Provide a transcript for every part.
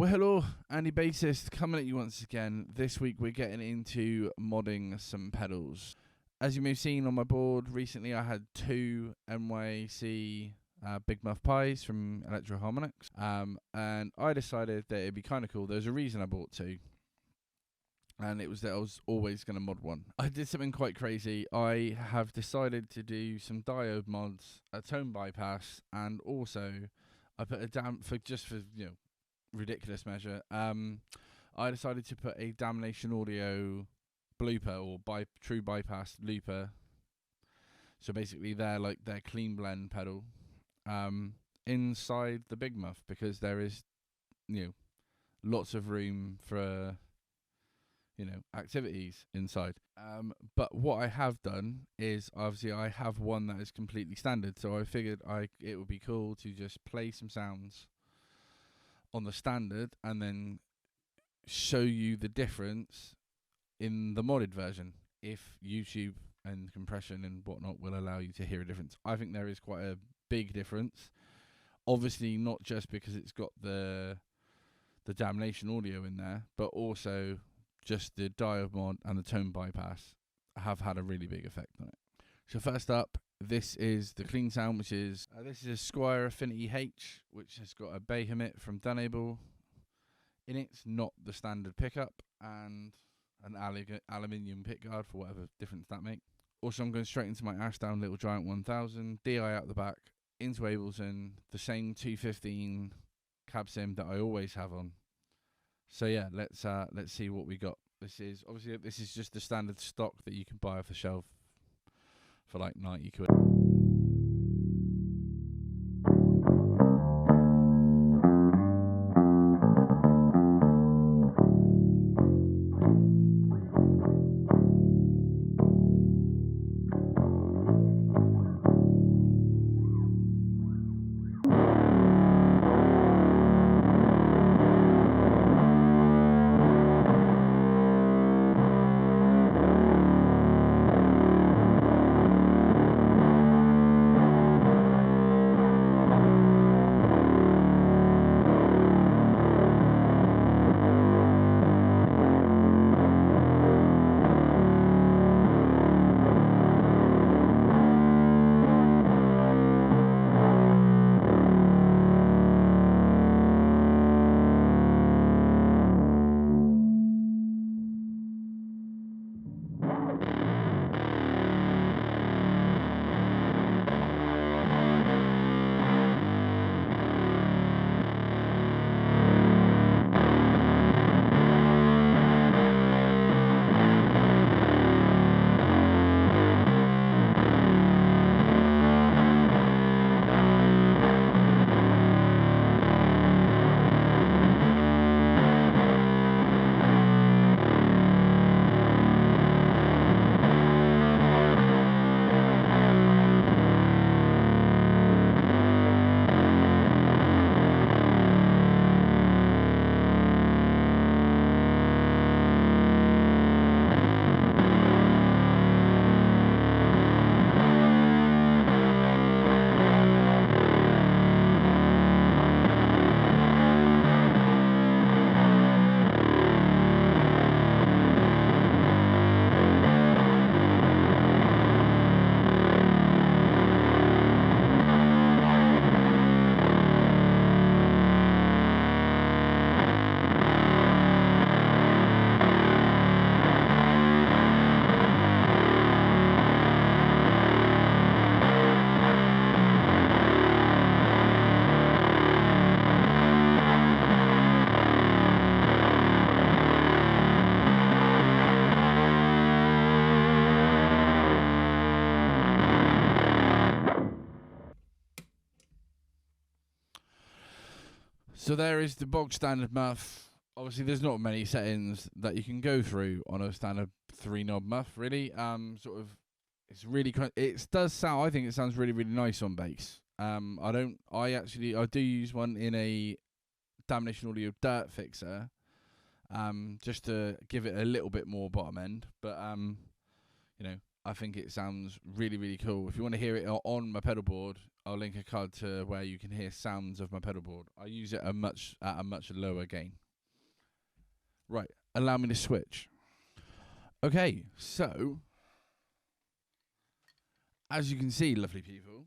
Well, hello, Andy Bassist, coming at you once again. This week we're getting into modding some pedals. As you may have seen on my board recently, I had two NYC Big Muff pies from Electro Harmonics, and I decided that it'd be kind of cool. There's a reason I bought two, and it was that I was always going to mod one. I did something quite crazy. I have decided to do some diode mods, a tone bypass, and also I put a ridiculous measure. I decided to put a Damnation Audio Blooper or true bypass looper. So basically, they're like their clean blend pedal inside the Big Muff, because there is, lots of room for activities inside. But what I have done is obviously I have one that is completely standard. So I figured it would be cool to just play some sounds on the standard and then show you the difference in the modded version, if YouTube and compression and whatnot will allow you to hear a difference. I think there is quite a big difference, obviously not just because it's got the Damnation Audio in there, but also just the diode mod and the tone bypass have had a really big effect on it. So first up, this is the clean sound, which is this is a Squire Affinity H, which has got a Behemoth from Dunable in it, not the standard pickup, and an aluminium pickguard for whatever difference that makes. Also, I'm going straight into my Ashdown Little Giant 1000, DI out the back, into Ableton, the same 215 cab sim that I always have on. So yeah, let's see what we got. This is just the standard stock that you can buy off the shelf for like 90 quid. So there is the bog standard muff. Obviously, there's not many settings that you can go through on a standard 3-knob muff, really. It's really it does sound. I think it sounds really, really nice on bass. I do use one in a Damnation Audio Dirt Fixer, just to give it a little bit more bottom end. But I think it sounds really, really cool. If you want to hear it on my pedal board, I'll link a card to where you can hear sounds of my pedal board. I use it at a much lower gain. Right, allow me to switch. Okay, so as you can see, lovely people,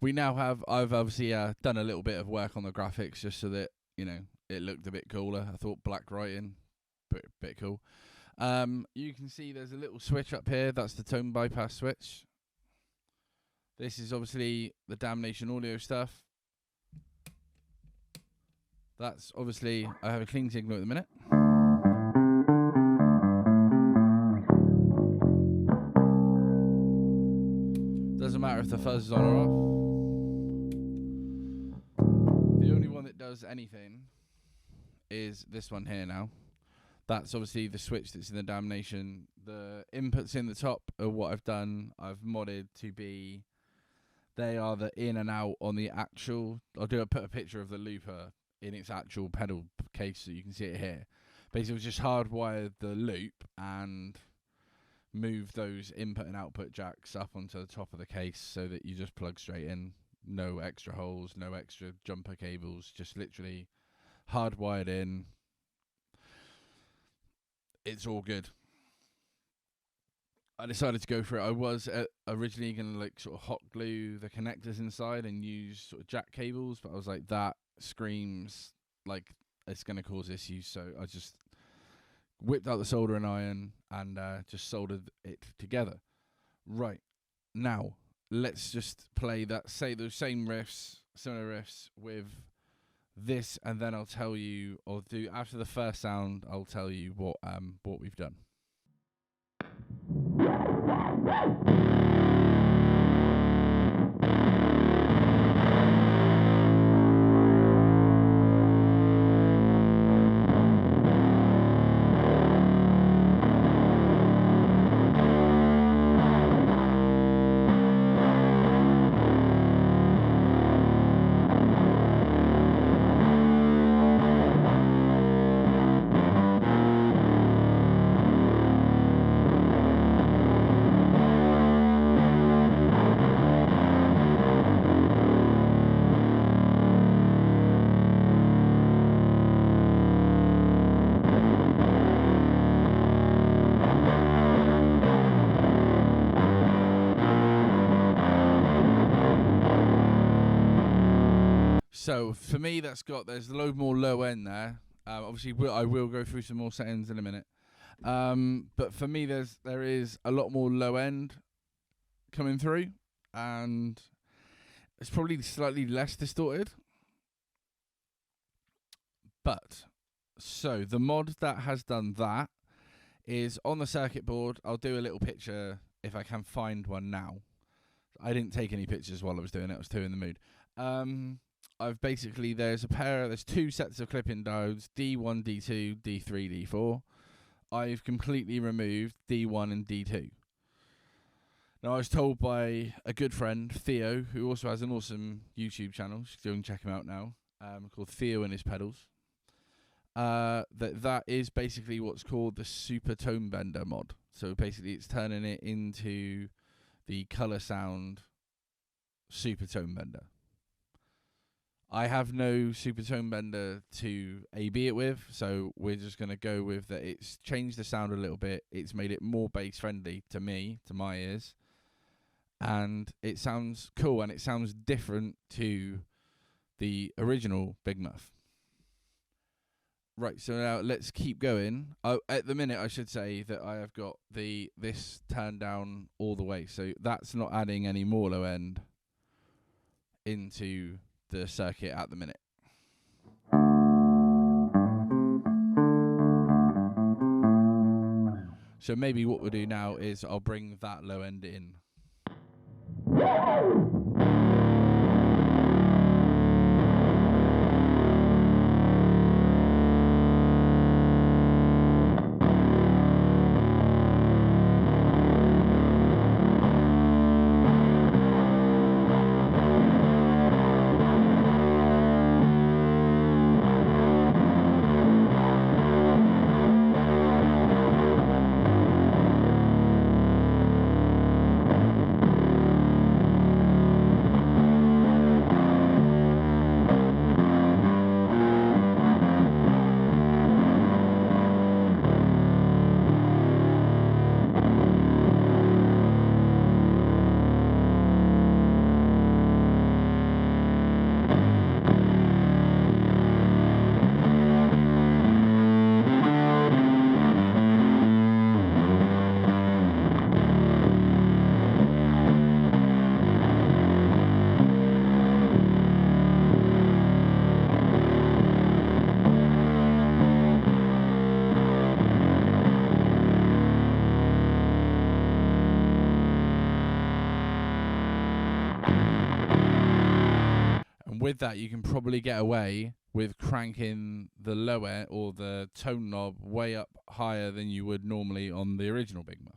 we now have, I've obviously done a little bit of work on the graphics just so that, you know, it looked a bit cooler. I thought black writing, bit cool. You can see there's a little switch up here. That's the tone bypass switch. This is obviously the Damnation Audio stuff. That's obviously, I have a clean signal at the minute. Doesn't matter if the fuzz is on or off. The only one that does anything is this one here now. That's obviously the switch that's in the Damnation. The inputs in the top are what I've done. I've modded to be, they are the in and out on the actual, put a picture of the looper in its actual pedal case so you can see it here. Basically, it was just hardwired the loop and move those input and output jacks up onto the top of the case so that you just plug straight in. No extra holes, no extra jumper cables, just literally hardwired in. It's all good. I decided to go for it. I was originally going to like sort of hot glue the connectors inside and use sort of jack cables, but I was like, that screams like it's going to cause issues, so I just whipped out the soldering iron and just soldered it together. Right, now let's just play that, say those same riffs, similar riffs with this, and then I'll tell you, or do after the first sound, I'll tell you what we've done. So for me, there's a load more low end there. Obviously, I will go through some more settings in a minute. But for me, there is a lot more low end coming through, and it's probably slightly less distorted. But so the mod that has done that is on the circuit board. I'll do a little picture if I can find one now. I didn't take any pictures while I was doing it. I was too in the mood. I've basically, there's two sets of clipping diodes, D1, D2, D3, D4. I've completely removed D1 and D2. Now, I was told by a good friend, Theo, who also has an awesome YouTube channel, you can check him out now, called Theo and His Pedals, that is basically what's called the Super Tone Bender mod. So basically, it's turning it into the color sound Super Tone Bender. I have no Super Tone Bender to A/B it with, so we're just going to go with that. It's changed the sound a little bit. It's made it more bass friendly to me, to my ears. And it sounds cool, and it sounds different to the original Big Muff. Right, so now let's keep going. At the minute, I should say that I have got this turned down all the way, so that's not adding any more low end into the circuit at the minute. So maybe what we'll do now is I'll bring that low end in. And with that, you can probably get away with cranking the low end or the tone knob way up higher than you would normally on the original Big Muff.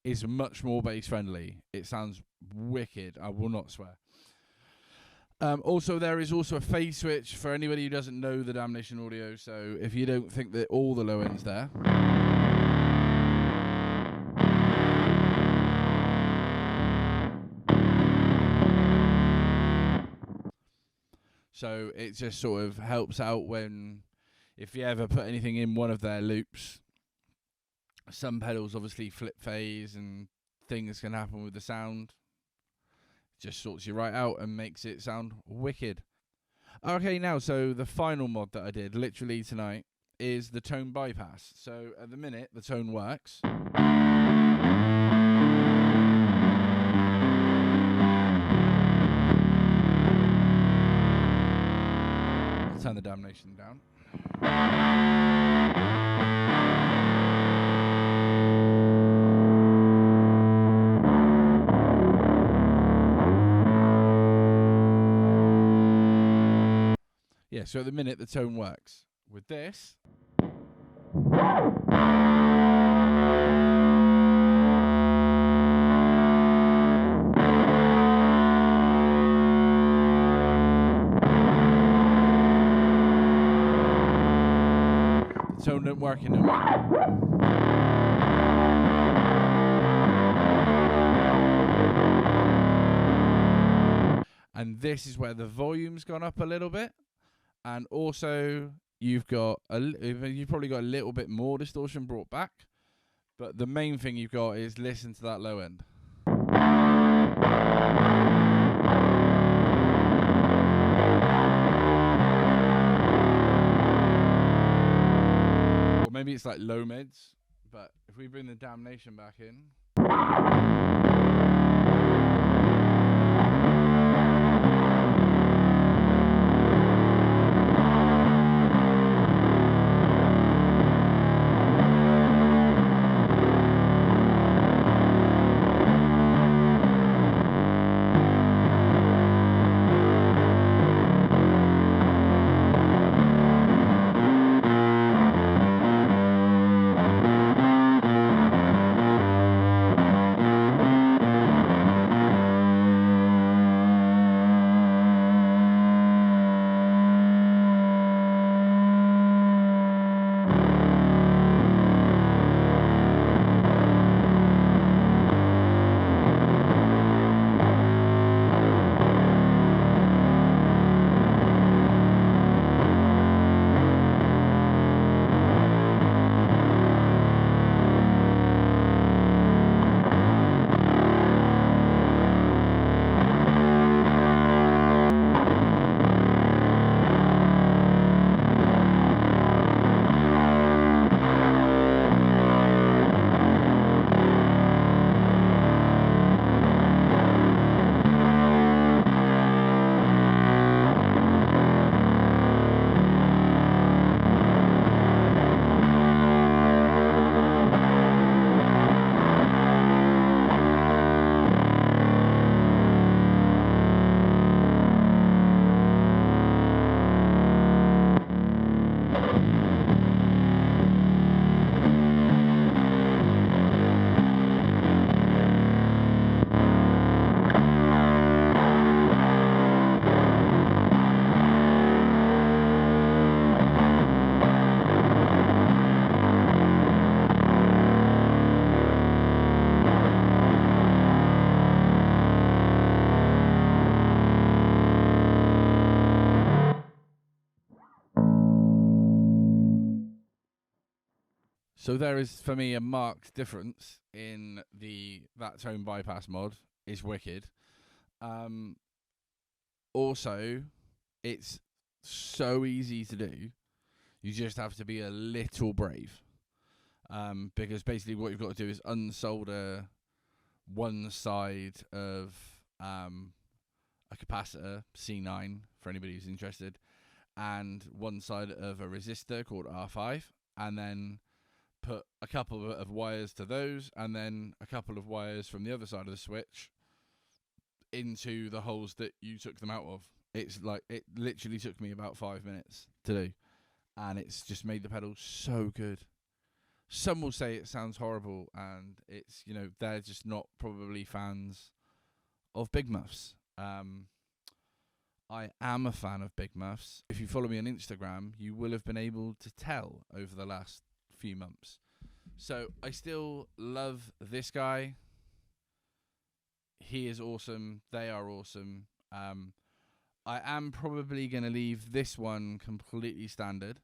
Is much more bass friendly. It sounds wicked. I will not swear. Also, there is also a phase switch for anybody who doesn't know the Damnation Audio. So if you don't think that all the low end's there, so it just sort of helps out when if you ever put anything in one of their loops. Some pedals obviously flip phase and things can happen with the sound. Just sorts you right out and makes it sound wicked. Okay, now, so the final mod that I did literally tonight is the tone bypass. So at the minute, the tone works. I'll turn the Damnation down. Yeah, so at the minute the tone works. With this, the tone don't work in no more. And this is where the volume's gone up a little bit. And also, you've probably got a little bit more distortion brought back, but the main thing you've got is listen to that low end. Or maybe it's like low mids, but if we bring the Damnation back in. So there is, for me, a marked difference in that tone bypass mod is wicked. Also, it's so easy to do. You just have to be a little brave. Because basically what you've got to do is unsolder one side of a capacitor, C9, for anybody who's interested, and one side of a resistor called R5, and then put a couple of wires to those, and then a couple of wires from the other side of the switch into the holes that you took them out of. It's like, it literally took me about 5 minutes to do, and it's just made the pedal so good. Some will say it sounds horrible, and it's, you know, they're just not probably fans of Big Muffs. I am a fan of Big Muffs. If you follow me on Instagram, you will have been able to tell over the last few months. So I still love this guy. He is awesome. They are awesome. I am probably going to leave this one completely standard.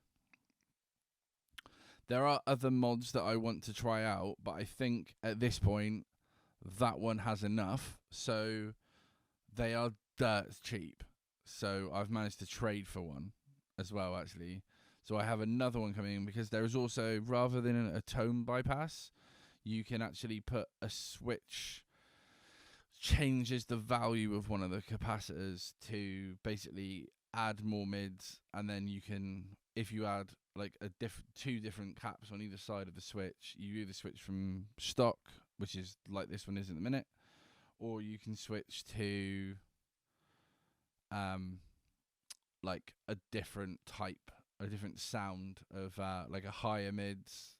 There are other mods that I want to try out, but I think at this point that one has enough. So they are dirt cheap. So I've managed to trade for one as well, actually. So I have another one coming in, because there is also, rather than a tone bypass, you can actually put a switch, changes the value of one of the capacitors to basically add more mids, and then you can, if you add like two different caps on either side of the switch, you either switch from stock, which is like this one is in the minute, or you can switch to like a different type, a different sound of like a higher mids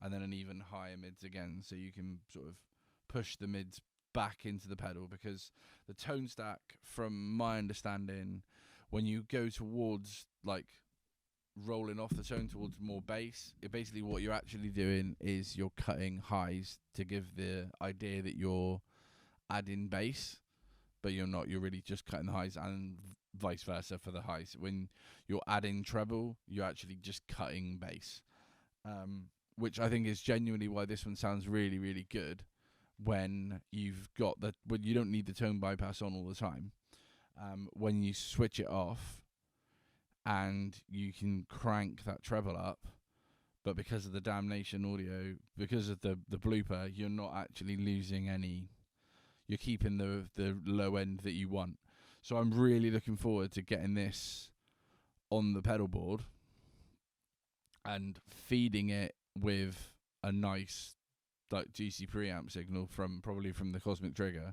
and then an even higher mids again, so you can sort of push the mids back into the pedal, because the tone stack, from my understanding, when you go towards like rolling off the tone towards more bass, basically what you're actually doing is you're cutting highs to give the idea that you're adding bass, but you're not. You're really just cutting the highs, and vice versa for the highs. When you're adding treble, you're actually just cutting bass, which I think is genuinely why this one sounds really, really good when you've got when you don't need the tone bypass on all the time. When you switch it off, and you can crank that treble up, but because of the Damnation Audio, because of the blooper, you're not actually losing any. You're keeping the low end that you want. So I'm really looking forward to getting this on the pedal board and feeding it with a nice like GC preamp signal probably from the Cosmic Trigger,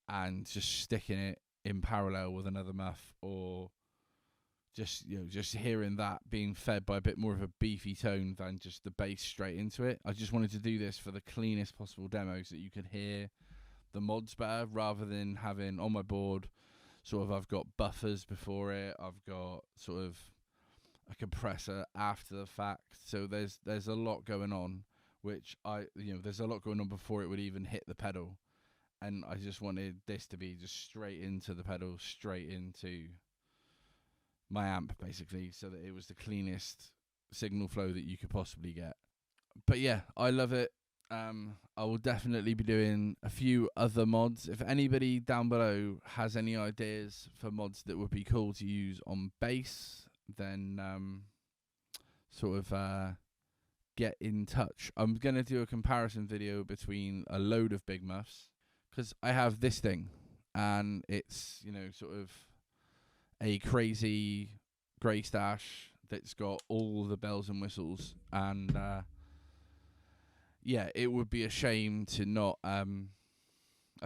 and just sticking it in parallel with another muff, or just hearing that being fed by a bit more of a beefy tone than just the bass straight into it. I just wanted to do this for the cleanest possible demo, so that you could hear the mods better, rather than having on my board sort of, I've got buffers before it, I've got sort of a compressor after the fact. So there's a lot going on, which there's a lot going on before it would even hit the pedal, and I just wanted this to be just straight into the pedal, straight into my amp, basically, so that it was the cleanest signal flow that you could possibly get. But yeah, I love it. I will definitely be doing a few other mods. If anybody down below has any ideas for mods that would be cool to use on bass, then get in touch. I'm going to do a comparison video between a load of Big Muffs, because I have this thing, and it's, sort of a crazy grey stash that's got all the bells and whistles, and it would be a shame to not. I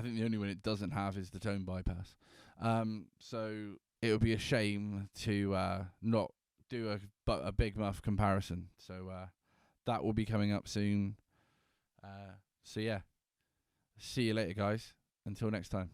think the only one it doesn't have is the tone bypass. So it would be a shame to not do a Big Muff comparison. So that will be coming up soon. See you later, guys. Until next time.